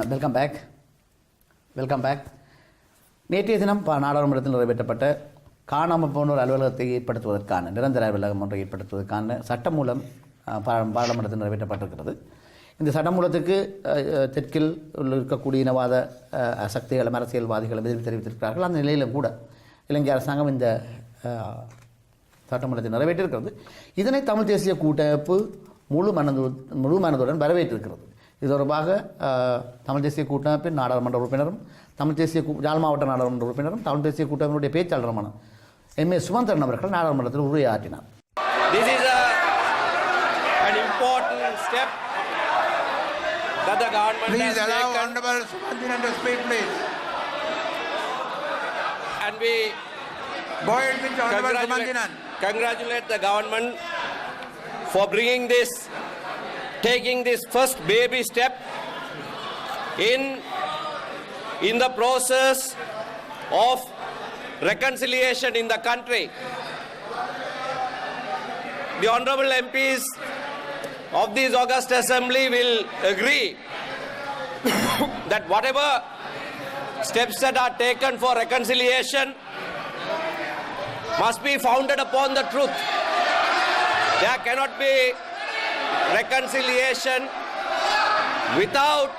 Welcome back. நேற்றைய தினம் நாடாளுமன்றத்தில் நிறைவேற்றப்பட்ட காணாமல் போன ஒரு அலுவலகத்தை ஏற்படுத்துவதற்கான நிரந்தர அலுவலகம் ஒன்றை ஏற்படுத்துவதற்கான சட்டமூலம் பாராளுமன்றத்தில் நிறைவேற்றப்பட்டிருக்கிறது. இந்த சட்டமூலத்துக்கு தெற்கில் இருக்கக்கூடிய இனவாத சக்திகளும் அரசியல்வாதிகளும் எதிர்ப்பு தெரிவித்திருக்கிறார்கள். அந்த நிலையிலும் கூட இலங்கை அரசாங்கம் இந்த சட்டமூலத்தை நிறைவேற்றிருக்கிறது. இதனை தமிழ் தேசிய கூட்டமைப்பு முழு மனதுடன் வரவேற்றிருக்கிறது. இது தொடர்பாக தமிழ் தேசிய கூட்டமைப்பின் நாடாளுமன்ற உறுப்பினரும் தமிழ் தேசிய யாழ் மாவட்ட நாடாளுமன்ற உறுப்பினரும் தமிழ் தேசிய கூட்டமைப்பினுடைய பேச்சாளருமான எம்.ஏ. சுமந்திரன் அவர்கள் நாடாளுமன்றத்தில் உரையாற்றினார். This is an important step that the government please has allow taken. Honorable Sumantiran to speak, please. And we Go ahead with Honorable Sumantiran. Congratulate the government for taking this first baby step in the process of reconciliation in the country. The honorable MPs of this August Assembly will agree that whatever steps that are taken for reconciliation must be founded upon the truth. There cannot be reconciliation without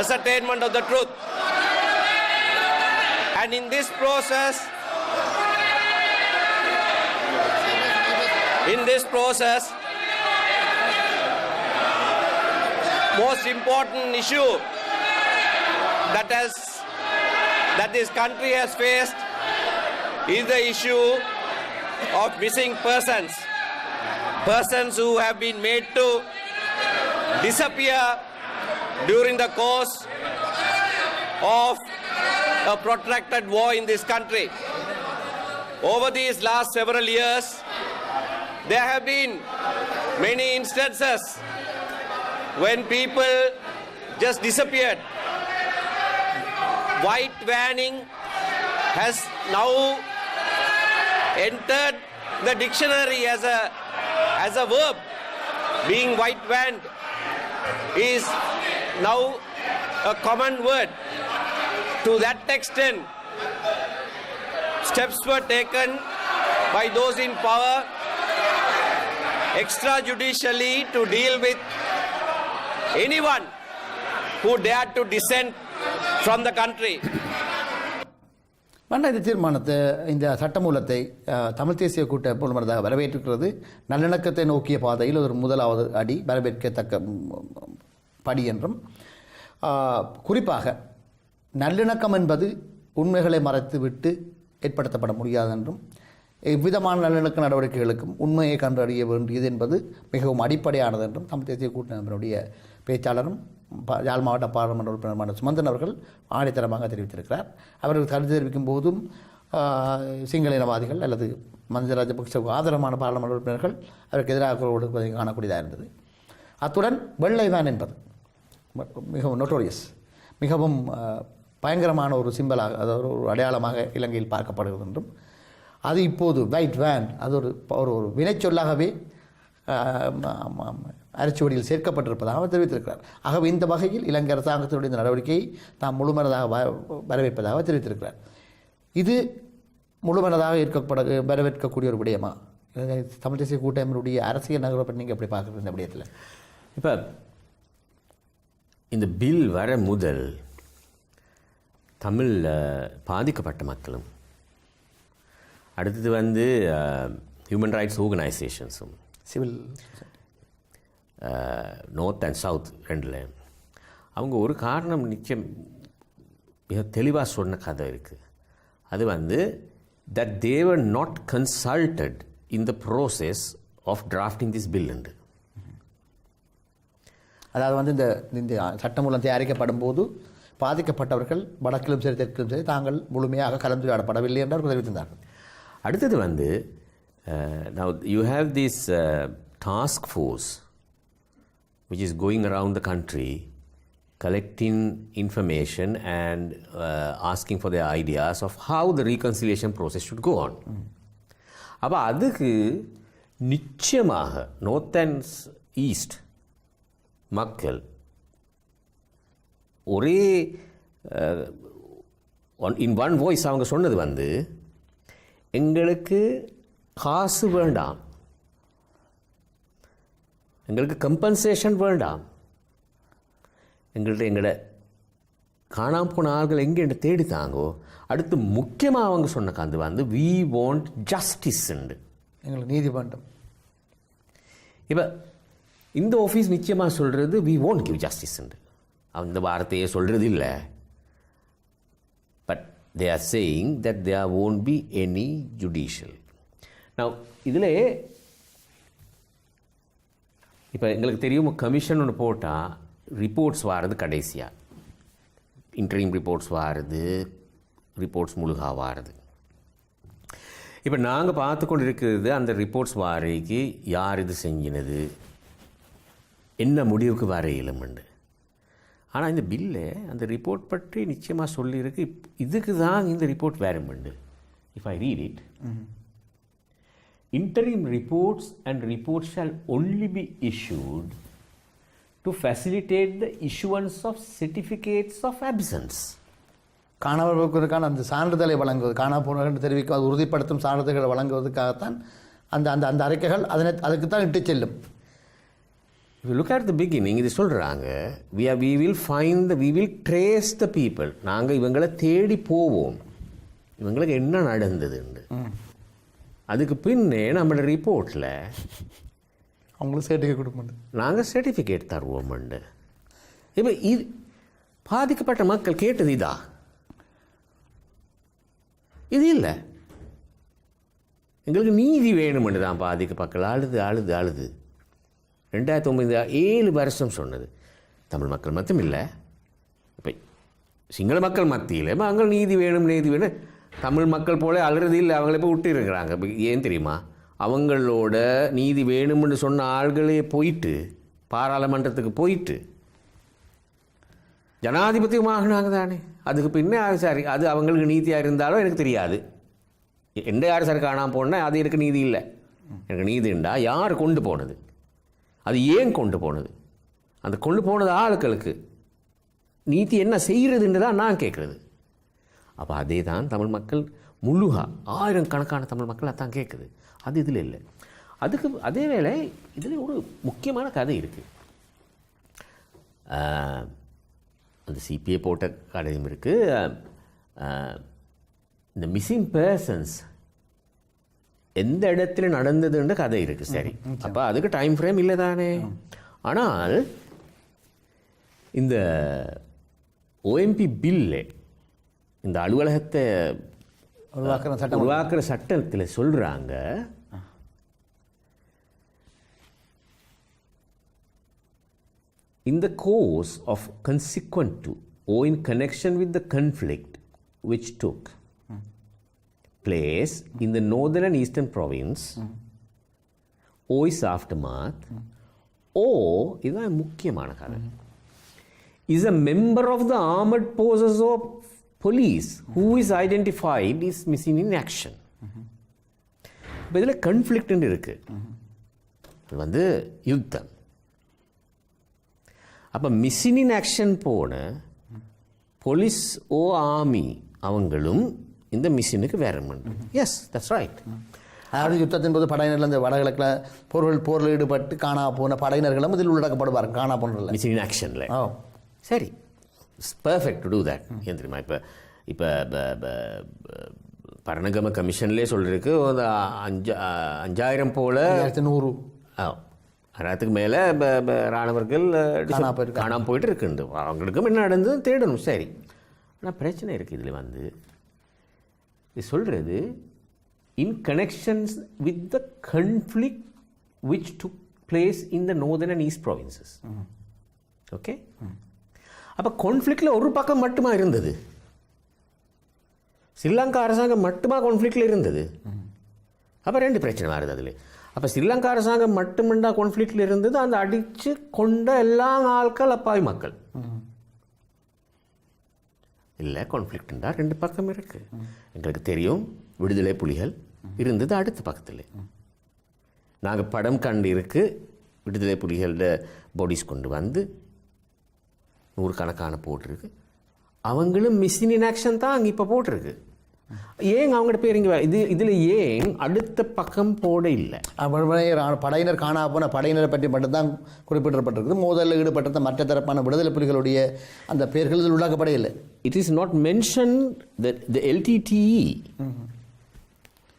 ascertainment of the truth. And in this process, most important issue that this country has faced is the issue of missing persons who have been made to disappear during the course of a protracted war in this country. Over these last several years, there have been many instances when people just disappeared. White vanning has now entered the dictionary as a verb. Being white vanned is now a common word. To that extent, steps were taken by those in power extrajudicially to deal with anyone who dared to dissent from the country. இந்த தீர்மானத்தை, இந்த சட்டமூலத்தை தமிழ் தேசிய கூட்டமைப்பு முழுமையாக வரவேற்றிருக்கிறது. நல்லிணக்கத்தை நோக்கிய பாதையில் ஒரு முதலாவது அடி, வரவேற்கத்தக்க படி என்றும், குறிப்பாக நல்லிணக்கம் என்பது உண்மைகளை மறைத்துவிட்டு ஏற்படுத்தப்பட முடியாது என்றும், எவ்விதமான நல்லிணக்க நடவடிக்கைகளுக்கும் உண்மையை கண்டறிய வேண்டியது என்பது மிகவும் அடிப்படையானது என்றும் தமிழ் தேசிய கூட்டமைப்பினுடைய பேச்சாளரும் யாழ் மாவட்ட பாராளுமன்ற உறுப்பினருமான சுமந்திரன் அவர்கள் ஆணித்தரமாக தெரிவித்திருக்கிறார். அவர்கள் கருத்து தெரிவிக்கும் போதும் சிங்கள இனவாதிகள் அல்லது மஹிந்த ராஜபக்சவுக்கு ஆதரவான பாராளுமன்ற உறுப்பினர்கள் அவருக்கு எதிராக குரல் கொடுப்பதை காணக்கூடியதாக இருந்தது. அத்துடன் வெள்ளை வேன் என்பது மிகவும் நோட்டோரியஸ், மிகவும் பயங்கரமான ஒரு சிம்பலாக, அதாவது ஒரு அடையாளமாக இலங்கையில் பார்க்கப்படுகிறது என்றும், அது இப்போது ஒயிட் வேன் அது ஒரு வினைச்சொல்லாகவே அரிச்சுவடியில் சேர்க்கப்பட்டிருப்பதாக அவர் தெரிவித்திருக்கிறார். ஆகவே இந்த வகையில் இலங்கை அரசாங்கத்தினுடைய இந்த நடவடிக்கையை தாம் முழுமனதாக வரவேற்பதாக தெரிவித்திருக்கிறார். இது முழுமனதாக வரவேற்கக்கூடிய ஒரு விடயமா? தமிழ் தேசிய கூட்டமைப்பினுடைய அரசியல் நகர்வை நீங்கள் எப்படி பார்க்குறது இந்த விடயத்தில்? இப்போ இந்த பில் வர முதல் தமிழ் பாதிக்கப்பட்ட மக்களும், அடுத்தது ஹியூமன் ரைட்ஸ் ஆர்கனைசேஷன்ஸும், சிவில் நார்த் அண்ட் சவுத் ரெண்டில் அவங்க ஒரு காரணம் நிச்சயம் மிக தெளிவாக சொன்ன கதை இருக்குது. அது வந்து that they were not consulted in the process of drafting this bill உண்டு. அதாவது வந்து இந்த சட்டமூலம் தயாரிக்கப்படும் போது பாதிக்கப்பட்டவர்கள் வடக்கிலும் சரி தெற்கிலும் சரி தாங்கள் முழுமையாக கலந்துரையாடப்படவில்லை என்று அவர்கள் தெரிவித்திருந்தார்கள். அடுத்தது வந்து now you have this task force which is going around the country collecting information and asking for their ideas of how the reconciliation process should go on. அப்போ அதுக்கு நிச்சயமாக நார்த் அண்ட் ஈஸ்ட் மக்கள் ஒரே இன் ஒன் வாய்ஸ் அவங்க சொன்னது வந்து எங்களுக்கு காசு வேண்டாம், எங்களுக்கு கம்பன்சேஷன் வேண்டாம், எங்கள்கிட்ட காணாமல் போன ஆள்கள் எங்கே தேடித்தாங்கோ. அடுத்து முக்கியமாக அவங்க சொன்ன கந்து வந்து வி வாண்ட் ஜஸ்டிஸ் உண்டு, எங்களுக்கு நீதி வேண்டும். இப்போ இந்த ஆஃபீஸ் நிச்சயமாக சொல்கிறது வி வாண்ட் கிவ் ஜஸ்டிஸ் உண்டு. அந்த வார்த்தையே சொல்கிறது இல்லை. But they are saying that there won't be any judicial. நான் இதில் இப்போ எங்களுக்கு தெரியும் கமிஷன் ஒன்று போட்டால் ரிப்போர்ட்ஸ் வாரது கடைசியாக, இன்டரிம் ரிப்போர்ட்ஸ் வாருது, ரிப்போர்ட்ஸ் முழுகா வாருது. இப்போ நாங்கள் பார்த்து கொண்டு இருக்கிறது அந்த ரிப்போர்ட்ஸ் வாரைக்கு யார் இது செஞ்சினது, என்ன முடிவுக்கு வர இயலுமுண்டு. ஆனால் இந்த பில்லு அந்த ரிப்போர்ட் பற்றி நிச்சயமாக சொல்லியிருக்கு. இதுக்கு தான் இந்த ரிப்போர்ட் வேறுமுண்டு. If I read it, interim reports and reports shall only be issued to facilitate the issuance of certificates of absence. காணாமல் போக்குவதற்கான அந்த சான்றிதழை வழங்குவது, காணாமல் போனவர்கள் தெரிவிக்க அது உறுதிப்படுத்தும் சான்றிதழ்களை வழங்குவதற்காகத்தான் அந்த அந்த அந்த அறிக்கைகள் அதுக்கு தான் இட்டு செல்லும். If you look at the beginning, இது சொல்கிறாங்க we will trace the people. நாங்கள் இவங்களை தேடி போவோம், இவங்களுக்கு என்ன நடந்ததுன்னு. அதுக்கு பின்னே நம்மளோட ரிப்போர்ட்டில் அவங்களுக்கு சர்டிஃபிகேட் கொடுப்போம், நாங்கள் சர்டிஃபிகேட் தருவோம்ண்டு. இப்போ இது பாதிக்கப்பட்ட மக்கள் கேட்டது இதா? இது இல்லை. எங்களுக்கு நீதி வேணுமென்று தான் பாதிக்கப்பட்ட மக்கள் அழுது 2009 7 வருஷம் சொன்னது. தமிழ் மக்கள் மட்டும் இல்லை, இப்போ சிங்கள மக்கள் மத்தியில் அங்கே நீதி வேணும் தமிழ் மக்கள் போல அழுறது இல்லை. அவங்களே போய் விட்டு இருக்கிறாங்க. ஏன் தெரியுமா? அவங்களோட நீதி வேணும்னு சொன்ன ஆள்களே போயிட்டு பாராளுமன்றத்துக்கு போயிட்டு ஜனாதிபதியும் ஆகினாங்க தானே. அதுக்கு பின்னே சரி, அது அவங்களுக்கு நீதியாக இருந்தாலும் எனக்கு தெரியாது. எந்த யார் சார் காணாமல் போனால் அது எனக்கு நீதி இல்லை. எனக்கு நீதிண்டா யார் கொண்டு போனது, அது ஏன் கொண்டு போனது, அந்த கொண்டு போனது ஆளுக்களுக்கு நீதி என்ன செய்கிறதுன்னு தான் நான் கேட்குறது. அப்போ அதே தான் தமிழ் மக்கள் முழுகா 1000 கணக்கான தமிழ் மக்கள் அதான் கேட்குது. அது இதில் இல்லை. அதுக்கு அதே வேளை இதில் ஒரு முக்கியமான கதை இருக்குது. அந்த சிபிஐ போட்ட கதையும் இருக்குது. இந்த மிஸ்ஸிங் பர்சன்ஸ் எந்த இடத்துல நடந்ததுன்ற கதை இருக்குது. சரி, அப்போ அதுக்கு டைம் ஃப்ரேம் இல்லை தானே. ஆனால் இந்த OMP பில்லு இந்த அலுவலகத்தை உருவாக்குற சட்டத்தில் சொல்கிறாங்க in the course of consequent to or in connection with the conflict which took place in the northern and eastern province or its aftermath or இதுதான் முக்கியமான கதை is a member of the armed forces of police who is identified is missing in action. இப்போ இதில் கன்ஃப்ளிக்ட்னு இருக்குது. இது வந்து யுத்தம். அப்போ மிஸ்ஸிங் இன் ஆக்ஷன் போன போலீஸ் ஓ ஆர்மி அவங்களும் இந்த மிஷினுக்கு வேற எஸ் தட்ஸ் ரைட். அதாவது யுத்தத்தின் போது படையினர்கள் இந்த வடகிழக்கில் போரில் ஈடுபட்டு காணா போன படையினர்களும் இதில் உள்ளடக்கப்படுவார். காணா போனதில்லை மிஸ்ஸிங் இன் ஆக்ஷனில். சரி, it's perfect to do that. ஏன் தெரியுமா? இப்போ பரணகம கமிஷன்லேயே சொல்லியிருக்கு 5000 போல் 100 1000க்கு மேலே இராணுவர்கள் காணாமல் போயிட்டு இருக்குண்டு. அவங்களுக்கும் என்ன நடந்தது தேடணும். சரி, ஆனால் பிரச்சனை இருக்குது. இதில் வந்து இது சொல்கிறது in connections with the conflict which took place in the northern and east provinces. Okay, அப்போ கான்ஃப்ளிக்டில் ஒரு பக்கம் மட்டுமா இருந்தது, ஸ்ரீலங்கா அரசாங்கம் மட்டுமா கான்ஃப்ளிக்டில் இருந்தது. அப்போ ரெண்டு பிரச்சனை வருது அதில். அப்போ ஸ்ரீலங்கா அரசாங்கம் மட்டுமெண்டா கான்ஃப்ளிக்டில் இருந்தது, அந்த அடித்து கொண்ட எல்லா ஆட்கள் அப்பாவி மக்கள் இல்லை. கான்ஃப்ளிக்ட்ண்டா ரெண்டு பக்கம் இருக்குது. எங்களுக்கு தெரியும், விடுதலை புலிகள் இருந்தது அடுத்த பக்கத்தில். நாங்கள் படம் கண்டு இருக்கு, விடுதலை புலிகளோட பாடிஸ் கொண்டு வந்து 100 போட்டிருக்கு. அவங்களும் மிஸ்ஸிங் இன் ஆக்ஷன் தான் அங்கே இப்போ போட்டிருக்கு. ஏன் அவங்கள்ட்ட பேர் இங்கே இதில் ஏன் அடுத்த பக்கம் போட இல்லை? படையினர் காணா போன படையினரை பற்றி மட்டும்தான் குறிப்பிடப்பட்டிருக்குது. மோதலில் ஈடுபட்ட மற்ற தரப்பான விடுதலை புலிகளுடைய அந்த பெயர்கள் உள்ளாக்கப்பட இல்லை. It is not mention that the LTTE,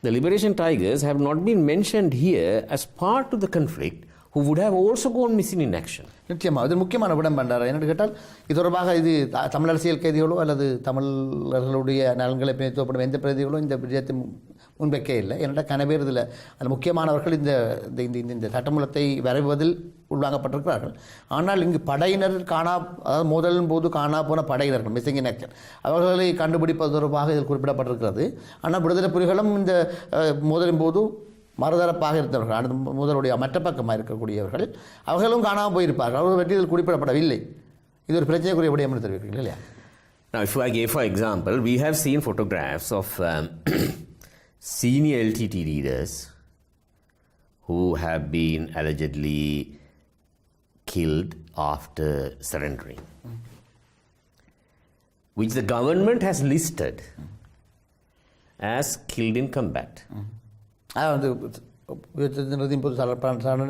the Liberation Tigers, have not been mentioned here as part of the conflict, who would have also gone missing in action. நிச்சயமாக இது முக்கியமான விடம் பண்டாரா. என்னென்னு கேட்டால், இது தொடர்பாக இது தமிழ் அரசியல் கைதிகளோ அல்லது தமிழர்களுடைய நலன்களை பேசப்படும் எந்த பிரதிகளோ இந்த விஜயத்தை முன்வைக்க இல்லை. என்னென்னா கனவேர் இதில் அதில் முக்கியமானவர்கள் இந்த இந்த சட்டமூலத்தை வரைவதில் உள்வாங்கப்பட்டிருக்கிறார்கள். ஆனால் இங்கு படையினர் அதாவது மோதலின் போது காணா போன படையினர்கள் மிஸ்ஸிங் இன் ஆக்ஷன் அவர்களை கண்டுபிடிப்பது தொடர்பாக இதில் குறிப்பிடப்பட்டிருக்கிறது. ஆனால் விடுதலை புலிகளும் இந்த மோதலின் போது மறுதரப்பாக இருந்தவர்கள், அந்த முதலுடைய மற்ற பக்கமாக இருக்கக்கூடியவர்கள் அவர்களும் காணாமல் போயிருப்பார்கள். அவர்கள் வெற்றி இதில் குறிப்பிடப்படவில்லை. இது ஒரு பிரச்சனைக்குரிய விடயம் என்று தெரிவிக்கிறீர்கள் இல்லையா? Now, if I gave, for example, we have seen photographs of senior LTT leaders who have been allegedly killed after surrendering, which the government has listed as killed in combat. வந்து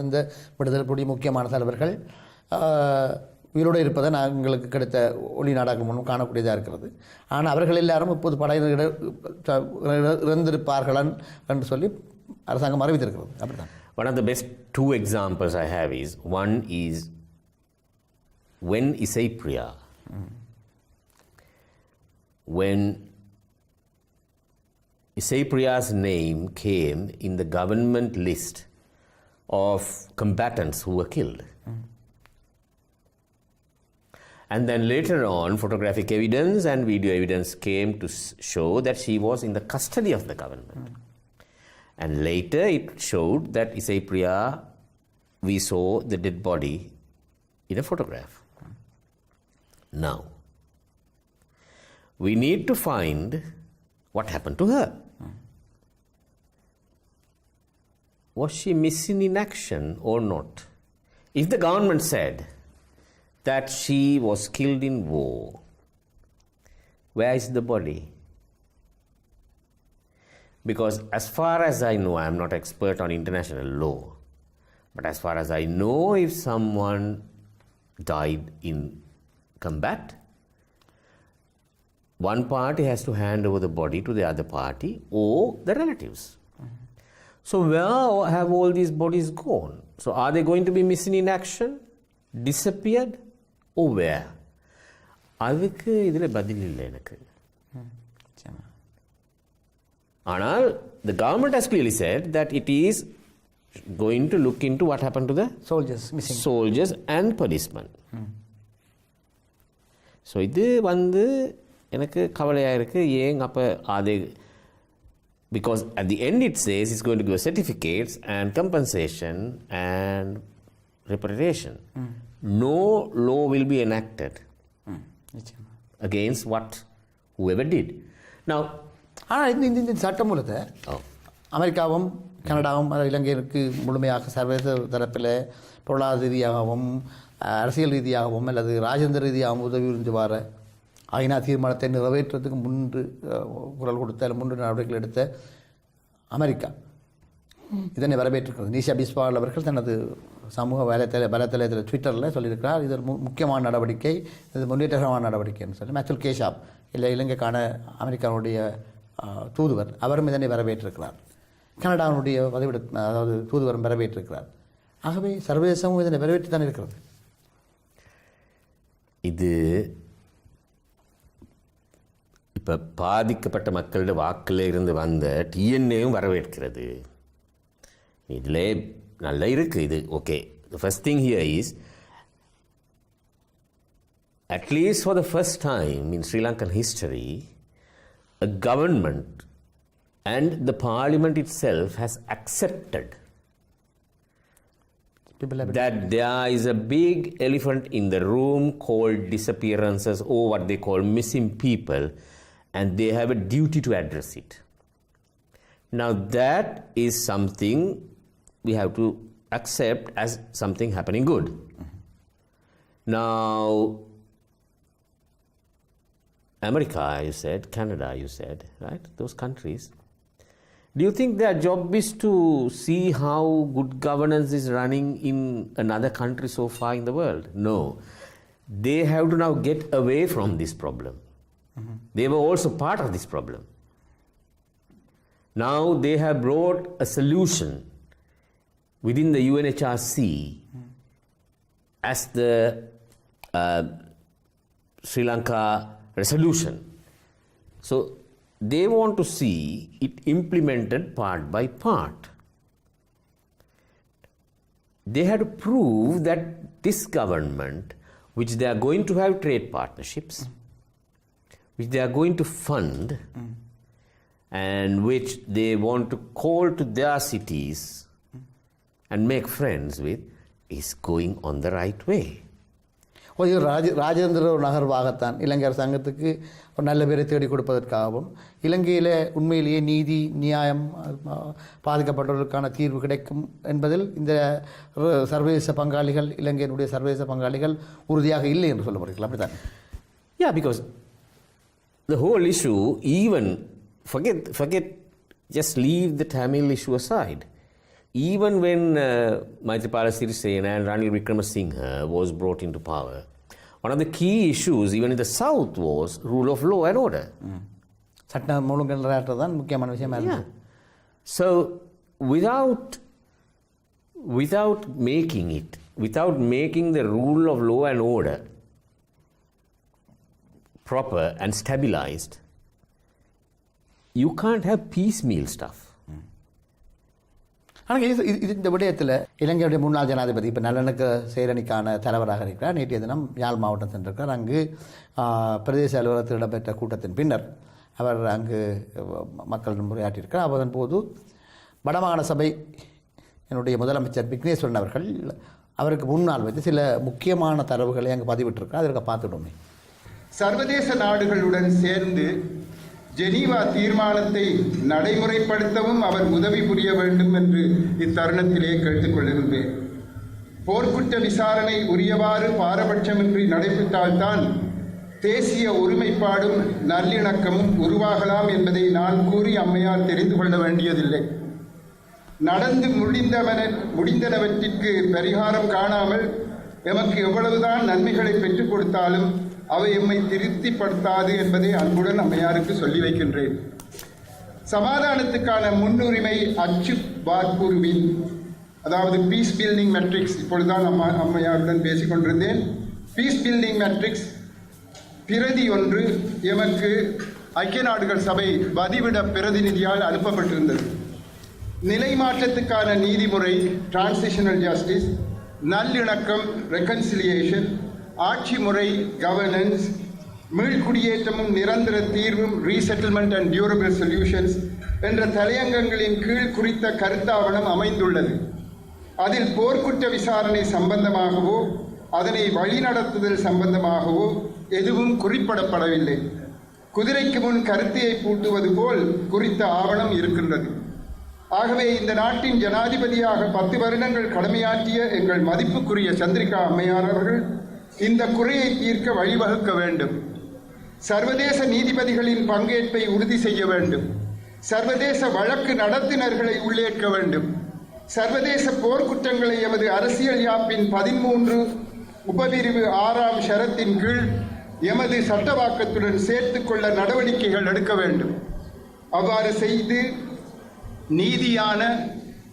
இந்த விடுதலை புலி முக்கியமான தலைவர்கள் உயிரோடு இருப்பதை எங்களுக்கு கிடைத்த ஒளி நாடாக்கள் மூலம் காணக்கூடியதாக இருக்கிறது. ஆனால் அவர்கள் எல்லாரும் இப்போது படையினர் இறந்திருப்பார்கள் என்று சொல்லி அரசாங்கம் அறிவித்திருக்கிறது. அப்படிதான். One of the best two examples I have is, one is when Isaipriya, when Isaipriya's name came in the government list of combatants who were killed. And then later on, photographic evidence and video evidence came to show that she was in the custody of the government. And later it showed that Isaipriya, we saw the dead body in a photograph. Now, we need to find what happened to her. Was she missing in action or not? If the government said that she was killed in war, where is the body? Because as far as I know, I am not expert on international law, but as far as I know, if someone died in combat, one party has to hand over the body to the other party or the relatives. So where have all these bodies gone? So are they going to be missing in action, disappeared, or where? அதுக்கு இதில் பதில் இல்லை எனக்கு. ஆனால் the government has clearly said that it is going to look into what happened to the soldiers and policemen. So இது எனக்கு கவலையாக இருக்குது. ஏன் அப்போ அது, because at the end it says it's going to give certificates and compensation and reparation. No law will be enacted against whoever did. Now, ஆனால் இந்த சட்டமூலத்தை அமெரிக்காவும் கனடாவும் இலங்கைக்கு முழுமையாக சர்வதேச தரப்பில் பொருளாதார ரீதியாகவும் அரசியல் ரீதியாகவும் அல்லது ராஜேந்திர ரீதியாகவும் உதவி புரிஞ்சு வர ஐநா தீர்மானத்தை நிறைவேற்றுறதுக்கு முன்பு குரல் கொடுத்த முன்பு நடவடிக்கைகள் எடுத்த அமெரிக்கா இதனை வரவேற்றிருக்கிறது. நிஷா பிஸ்வால் அவர்கள் தனது சமூக வலைத்தளத்தில் ட்விட்டரில் சொல்லியிருக்கிறார், இது ஒரு முக்கியமான நடவடிக்கை, இது முன்னேற்றமான நடவடிக்கைன்னு சொல்லி. மேத்துல் கேஷாப் இலங்கைக்கான அமெரிக்காவுடைய தூதுவர் அவரும் இதனை வரவேற்றிருக்கிறார். கனடாவுடைய அதாவது தூதுவரும் வரவேற்றிருக்கிறார். ஆகவே சர்வதேசமும் இதனை வரவேற்று தான் இருக்கிறது. இது இப்போ பாதிக்கப்பட்ட மக்களோட வாக்கில் இருந்து வந்த டிஎன்ஏயும் வரவேற்கிறது. இதில் நல்லா இருக்குது இது. Okay, the first thing here is, at least for the first time in Sri Lankan history, a government and the parliament itself has accepted that there is a big elephant in the room called disappearances, or what they call missing people, and they have a duty to address it. Now that is something we have to accept as something happening good. Now, America, you said, Canada, you said, right? Those countries. Do you think their job is to see how good governance is running in another country so far in the world? No. They have to now get away from this problem. They were also part of this problem. Now they have brought a solution within the UNHRC as the Sri Lanka resolution. So they want to see it implemented part by part. They had to prove that this government, which they are going to have trade partnerships, which they are going to fund, and which they want to call to their cities and make friends with, is going on the right way. ஒரு ராஜேந்திர நகர்வாகத்தான் இலங்கை அரசாங்கத்துக்கு ஒரு நல்ல பேரை தேடி கொடுப்பதற்காகவும் இலங்கையில் உண்மையிலேயே நீதி நியாயம் பாதிக்கப்பட்டவர்களுக்கான தீர்வு கிடைக்கும் என்பதில் இந்த சர்வதேச பங்காளிகள், இலங்கையினுடைய சர்வதேச பங்காளிகள் உறுதியாக இல்லை என்று சொல்ல முடியல. அப்படித்தான். Yeah, because the whole issue, even forget, just leave the Tamil issue aside. Even when Maithripala Sirisena and Ranil Wickramasinghe was brought into power, one of the key issues even in the south was rule of law and order. சட்டம் ஒழுங்கு தான் முக்கியமான விஷயமா இருக்கு. So without making the rule of law and order proper and stabilized, you can't have piecemeal stuff. ஆனால் இது இந்த விடயத்தில் இலங்கையுடைய முன்னாள் ஜனாதிபதி இப்போ நல்லெண்ணக்க செயலணிக்கான தலைவராக இருக்கிறார். நேற்றைய தினம் யாழ் மாவட்டம் சென்றிருக்கிறார். அங்கு பிரதேச அலுவலகத்தில் இடம்பெற்ற கூட்டத்தின் பின்னர் அவர் அங்கு மக்களிடம் உரையாற்றியிருக்கிறார். அதன் போது வடமாகாண சபை என்னுடைய முதலமைச்சர் விக்னேஸ்வரன் அவர்கள் அவருக்கு முன்னால் வைத்து சில முக்கியமான தரவுகளை அங்கு பதிவிட்டிருக்கிறார். அதற்கு பார்த்துவிடுமே. சர்வதேச நாடுகளுடன் சேர்ந்து ஜெனீவா தீர்மானத்தை நடைமுறைப்படுத்தவும் அவர் உதவி புரிய வேண்டும் என்று இத்தருணத்திலே கேட்டுக்கொள்கின்றேன். போர்க்குற்ற விசாரணை உரியவாறு பாரபட்சமின்றி நடைபெற்றால்தான் தேசிய ஒருமைப்பாடும் நல்லிணக்கமும் உருவாகலாம் என்பதை நான் கூறி அம்மையார் தெரிந்து கொள்ள வேண்டியதில்லை. நடந்து முடிந்தனவற்றிற்கு பரிகாரம் காணாமல் எமக்கு எவ்வளவுதான் நன்மைகளை பெற்றுக் கொடுத்தாலும் அவை எம்மை திருப்திப்படுத்தாது என்பதை அன்புடன் அம்மையாருக்கு சொல்லி வைக்கின்றேன். சமாதானத்துக்கான முன்னுரிமை அச்சு பார்க்குருவின், அதாவது பீஸ் பில்டிங் மெட்ரிக்ஸ், இப்பொழுதுதான் அம்மையாருடன் பேசிக்கொண்டிருந்தேன். பீஸ் பில்டிங் மெட்ரிக்ஸ் பிரதி ஒன்று எமக்கு ஐக்கிய நாடுகள் சபை பதிவிட பிரதிநிதியால் அனுப்பப்பட்டிருந்தது. நிலை மாற்றத்துக்கான நீதிமுறை டிரான்சிஷனல் ஜஸ்டிஸ், நல்லிணக்கம் ரெக்கன்சிலியேஷன், ஆட்சி முறை கவர்னன்ஸ், மீள்குடியேற்றமும் நிரந்தர தீர்வும் ரீசெட்டில்மெண்ட் அண்ட் டியூரபிள் சொல்யூஷன்ஸ் என்ற தலையங்கங்களின் கீழ் குறித்த கருத்தாவணம் அமைந்துள்ளது. அதில் போர்க்குற்ற விசாரணை சம்பந்தமாகவோ அதனை வழிநடத்துதல் சம்பந்தமாகவோ எதுவும் குறிப்பிடப்படவில்லை. குதிரைக்கு முன் கருத்தையை பூட்டுவது போல் குறித்த ஆவணம் இருக்கின்றது. ஆகவே இந்த நாட்டின் ஜனாதிபதியாக 10 வருடங்கள் கடமையாற்றிய எங்கள் மதிப்புக்குரிய சந்திரிகா அம்மையார் அவர்கள் இந்த குறையை தீர்க்க வழிவகுக்க வேண்டும். சர்வதேச நீதிபதிகளின் பங்கேற்பை உறுதி செய்ய வேண்டும். சர்வதேச வழக்கு நடத்துனர்களை உள்ளேற்க வேண்டும். சர்வதேச போர்க்குற்றங்களை எமது அரசியல் யாப்பின் 13 உபபிரிவு 6ஆம் ஷரத்தின் கீழ் எமது சட்டவாக்கத்துடன் சேர்த்துக்கொள்ள நடவடிக்கைகள் எடுக்க வேண்டும். அவ்வாறு செய்து நீதியான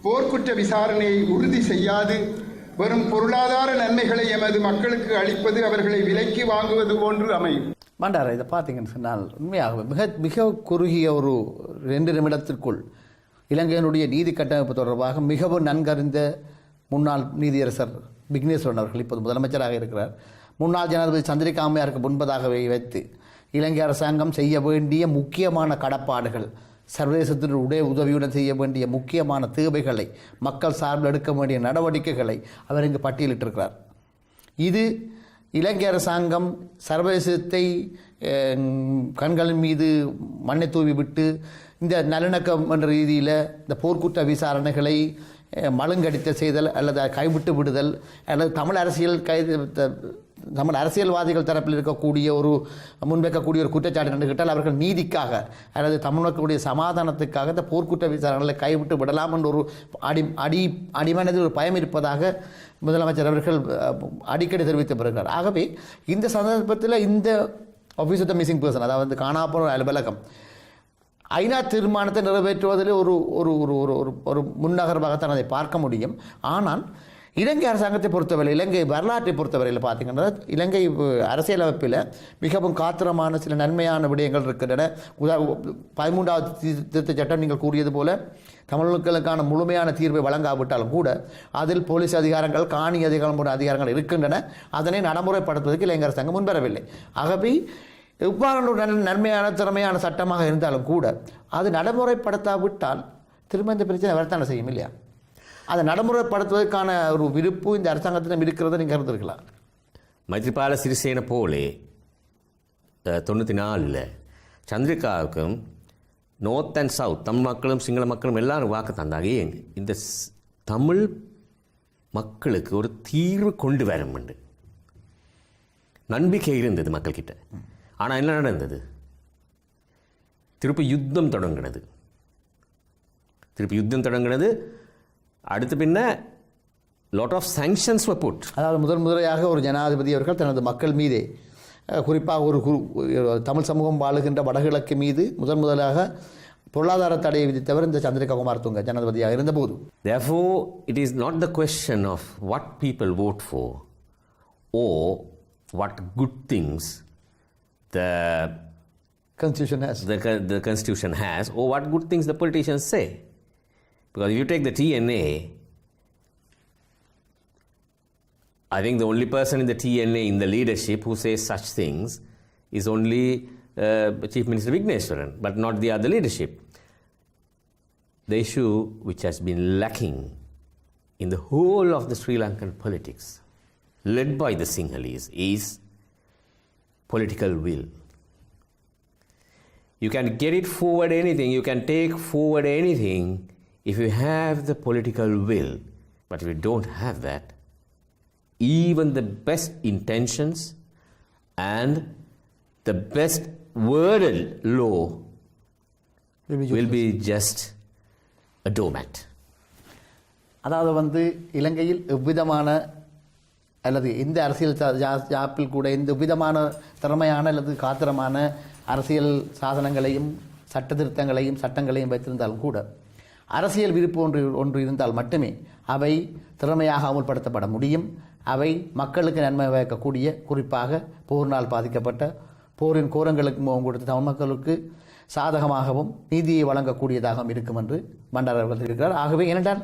போர்க்குற்ற விசாரணையை உறுதி செய்யாது வெறும் பொருளாதார நன்மைகளை எமது மக்களுக்கு அளிப்பது அவர்களை விலைக்கு வாங்குவது போன்று அமையும். பண்டாரா இதை பார்த்தீங்கன்னு சொன்னால் உண்மையாகவே மிக குறுகிய ஒரு 2 நிமிடத்திற்குள் இலங்கையினுடைய நீதி கட்டமைப்பு தொடர்பாக மிகவும் நன்கறிந்த முன்னாள் நீதியரசர் விக்னேஸ்வரன் அவர்கள் இப்போது முதலமைச்சராக இருக்கிறார். முன்னாள் ஜனாதிபதி சந்திரிகா அம்மையாருக்கு முன்பதாகவே வைத்து இலங்கை அரசாங்கம் செய்ய வேண்டிய முக்கியமான கடப்பாடுகள், சர்வதேசத்தினுடைய உதவியுடன் செய்ய வேண்டிய முக்கியமான தேவைகளை, மக்கள் சார்பில் எடுக்க வேண்டிய நடவடிக்கைகளை அவர் இங்கு பட்டியலிட்டிருக்கிறார். இது இலங்கை அரசாங்கம் சர்வதேசத்தை கண்களின் மீது மண்ணை தூவி விட்டு இந்த நல்லிணக்கம் என்ற ரீதியில் இந்த போர்க்குற்ற விசாரணைகளை மழுங்கடித்த செய்தல் அல்லது கைவிட்டு விடுதல் அல்லது தமிழ் அரசியல்வாதிகள் தரப்பில் இருக்கக்கூடிய முன்வைக்கக்கூடிய ஒரு குற்றச்சாட்டு கண்டுகிட்டால் அவர்கள் நீதிக்காக அல்லது தமிழ் மக்களுடைய சமாதானத்துக்காக இந்த போர்க்குற்ற விசாரணைகளை கைவிட்டு விடலாம் என்ற ஒரு அடிமனதில் ஒரு பயம் இருப்பதாக முதலமைச்சர் அவர்கள் அடிக்கடி தெரிவித்து வருகிறார். ஆகவே இந்த சந்தர்ப்பத்தில் இந்த office of the missing person, அதாவது காணாப்போன அலுவலகம் ஐநா தீர்மானத்தை நிறைவேற்றுவதில் ஒரு ஒரு ஒரு ஒரு முன்னகர்வாகத்தான் அதை பார்க்க முடியும். ஆனால் இலங்கை அரசாங்கத்தை பொறுத்தவரை, இலங்கை வரலாற்றை பொறுத்தவரையில் பார்த்தீங்கன்னா இலங்கை அரசியலமைப்பில் மிகவும் காத்திரமான சில நன்மையான விடயங்கள் இருக்கின்றன. 13வது திருத்தச் சட்டம் நீங்கள் கூறியது போல தமிழர்களுக்கான முழுமையான தீர்வை வழங்காவிட்டாலும் கூட அதில் போலீஸ் அதிகாரங்கள், காணி அதிகாரம் போன்ற அதிகாரங்கள் இருக்கின்றன. அதனை நடைமுறைப்படுத்துவதற்கு இலங்கை அரசாங்கம் முன்வரவில்லை. ஆகவே எவ்வாறு ஒரு நன்மையான திறமையான சட்டமாக இருந்தாலும் கூட அது நடைமுறைப்படுத்தாவிட்டால் திரும்ப இந்த பிரச்சனை வரத்தான செய்யும் இல்லையா? அதை நடைமுறைப்படுத்துவதற்கான ஒரு விருப்பு இந்த அரசாங்கத்திடம் இருக்கிறத நீங்கள் கருதுருக்கலாம். மைத்ரிபால சிறிசேன போலே 94 சந்திரிகாவுக்கும் நார்த் அண்ட் சவுத் தமிழ் மக்களும் சிங்கள மக்களும் எல்லாரும் வாக்கு தந்தாங்க. ஏன் இந்த தமிழ் மக்களுக்கு ஒரு தீர்வு கொண்டு வரும் நம்பிக்கை இருந்தது மக்கள்கிட்ட. ஆனால் என்ன நடந்தது? திருப்பி யுத்தம் தொடங்கினது. அடுத்து பின்ன lot of sanctions were put. அதாவது முதன்முறையாக ஒரு ஜனாதிபதி அவர்கள் தனது மக்கள் மீதே, குறிப்பாக ஒரு தமிழ் சமூகம் வாழுகின்ற வடகிழக்கு மீது முதலாக பொருளாதார தடையை விதித்தவர் இந்த சந்திரிகா குமார் துங்க ஜனாதிபதியாக இருந்தபோது. Therefore, it is not the question of what people vote for or what good things the Constitution has. The Constitution has, or what good things the politicians say. Because if you take the TNA, I think the only person in the TNA in the leadership who says such things is only Chief Minister Vigneshwaran, but not the other leadership. The issue which has been lacking in the whole of the Sri Lankan politics, led by the Sinhalese, is political will. You can get it forward anything, you can take forward anything if you have the political will. But if you don't have that, even the best intentions and the best worded law will be just a doormat. அதாவது இலங்கையில் எவ்விதமான அல்லது இந்த அரசியல் ஜாப்பில் கூட எந்த விதமான திறமையான அல்லது காத்திரமான அரசியல் சாதனங்களையும் சட்ட திருத்தங்களையும் சட்டங்களையும் வைத்திருந்தாலும் கூட அரசியல் விருப்பு ஒன்று இருந்தால் மட்டுமே அவை திறமையாக அமுல்படுத்தப்பட முடியும். அவை மக்களுக்கு நன்மை வைக்கக்கூடிய, குறிப்பாக போரினால் பாதிக்கப்பட்ட, போரின் கோரங்களுக்கு முகம் கொடுத்த தமிழ் மக்களுக்கு சாதகமாகவும் நீதியை வழங்கக்கூடியதாகவும் இருக்கும் என்று பண்டார அவர்கள் இருக்கிறார். ஆகவே ஏனென்றால்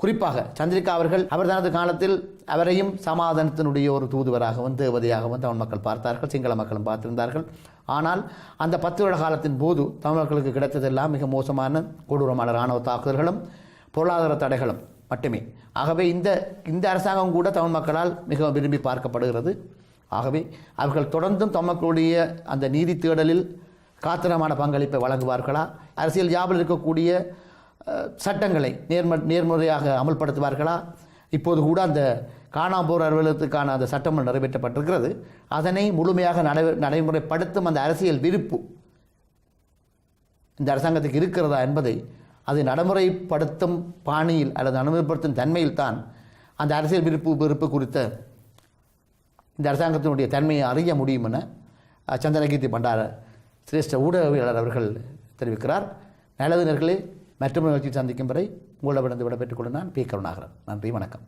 குறிப்பாக சந்திரிகா அவர்கள் அவர் தனது காலத்தில் அவரையும் சமாதானத்தினுடைய ஒரு தூதுவராகவும் தேவதையாகவும் தமிழ் மக்கள் பார்த்தார்கள், சிங்கள மக்களும் பார்த்திருந்தார்கள். ஆனால் அந்த 10 வருட காலத்தின் போது தமிழ் மக்களுக்கு கிடைத்ததெல்லாம் மிக மோசமான கொடூரமான இராணுவ தாக்குதல்களும் பொருளாதார தடைகளும் மட்டுமே. ஆகவே இந்த அரசாங்கம் கூட தமிழ் மக்களால் மிக விரும்பி பார்க்கப்படுகிறது. ஆகவே அவர்கள் தொடர்ந்தும் தமிழ் மக்களுடைய அந்த நீதி தேடலில் காத்திரமான பங்களிப்பை வழங்குவார்களா, அரசியல் ஜாபில் இருக்கக்கூடிய சட்டங்களை நேர்முறையாக அமல்படுத்துவார்களா? இப்போது கூட அந்த காணாமப்போர் அலுவலகத்துக்கான அந்த சட்டம் நிறைவேற்றப்பட்டிருக்கிறது. அதனை முழுமையாக நடைமுறைப்படுத்தும் அந்த அரசியல் விருப்பு இந்த அரசாங்கத்துக்கு இருக்கிறதா என்பதை அதை நடைமுறைப்படுத்தும் பாணியில் அல்லது நடைமுறைப்படுத்தும் தன்மையில் தான் அந்த அரசியல் வெறுப்பு குறித்த இந்த அரசாங்கத்தினுடைய தன்மையை அறிய முடியும் என சந்தன கீர்த்தி பண்டார சிரேஷ்ட ஊடகவியலாளர் அவர்கள் தெரிவிக்கிறார். நல்லது நேயர்களே, மற்றொரு நிகழ்ச்சியில் சந்திக்கும் வரை உங்களிடமிருந்து விடைபெற்றுக் கொள்ள நான் P.Karunakharan. நன்றி, வணக்கம்.